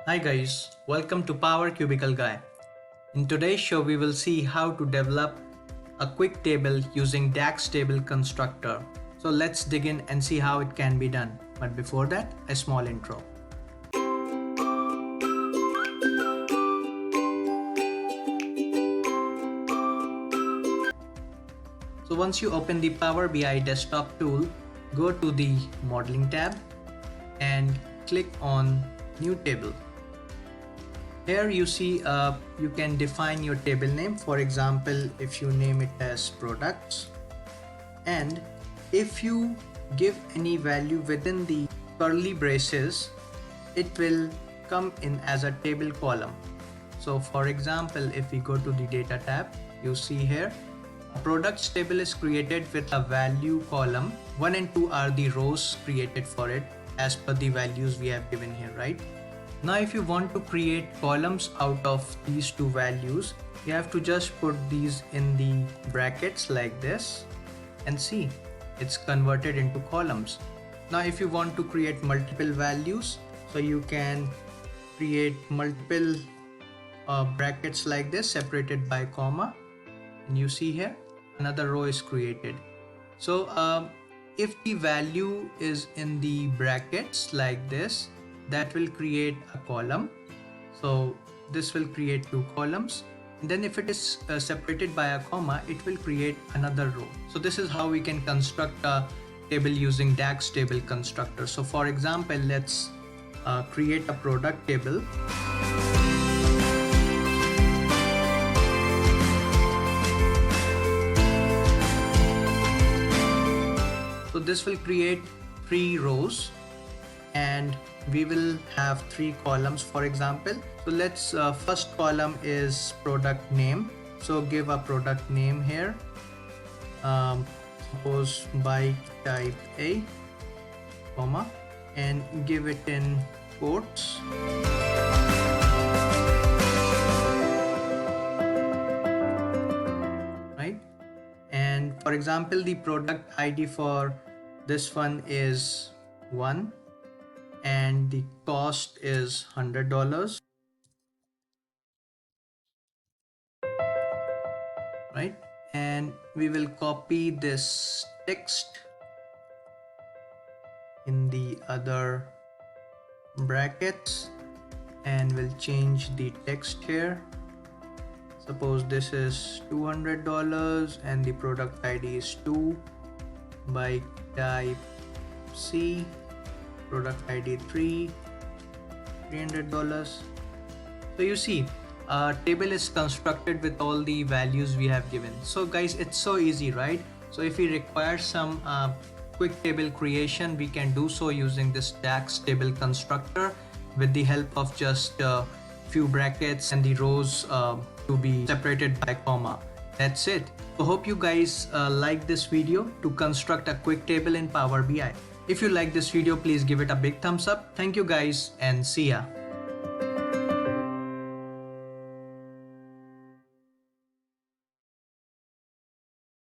Hi guys, welcome to Power Cubicle Guy. In today's show we will see how to develop a quick table using DAX table constructor. So let's dig in and see how it can be done. But before that, a small intro. So once you open the Power BI desktop tool, go to the modeling tab and click on new table. Here you see you can define your table name. For example, if you name it as products, and if you give any value within the curly braces, it will come in as a table column. So for example, if we go to the data tab, you see here a products table is created with a value column. 1 and 2 are the rows created for it as per the values we have given here, right? Now if you want to create columns out of these two values, you have to just put these in the brackets like this and see it's converted into columns. Now if you want to create multiple values, so you can create multiple brackets like this separated by comma, and you see here another row is created. So if the value is in the brackets like this, that will create a column. So this will create two columns. And then if it is separated by a comma, it will create another row. So this is how we can construct a table using DAX table constructor. So for example, let's create a product table. So this will create 3 rows and we will have 3 columns, for example. So let's first column is product name. So give a product name here. Suppose bike type A, comma, and give it in quotes. Right? And for example, the product ID for this one is 1. And the cost is $100, right? And we will copy this text in the other brackets and we'll change the text here. Suppose this is $200 and the product ID is 2, bike type C, product ID 3, $300. So you see our table is constructed with all the values we have given. So guys, it's so easy, right? So if we require some quick table creation, we can do so using this DAX table constructor with the help of just a few brackets and the rows to be separated by comma. That's it. So hope you guys like this video to construct a quick table in Power BI. If you like this video, please give it a big thumbs up. Thank you guys and see ya.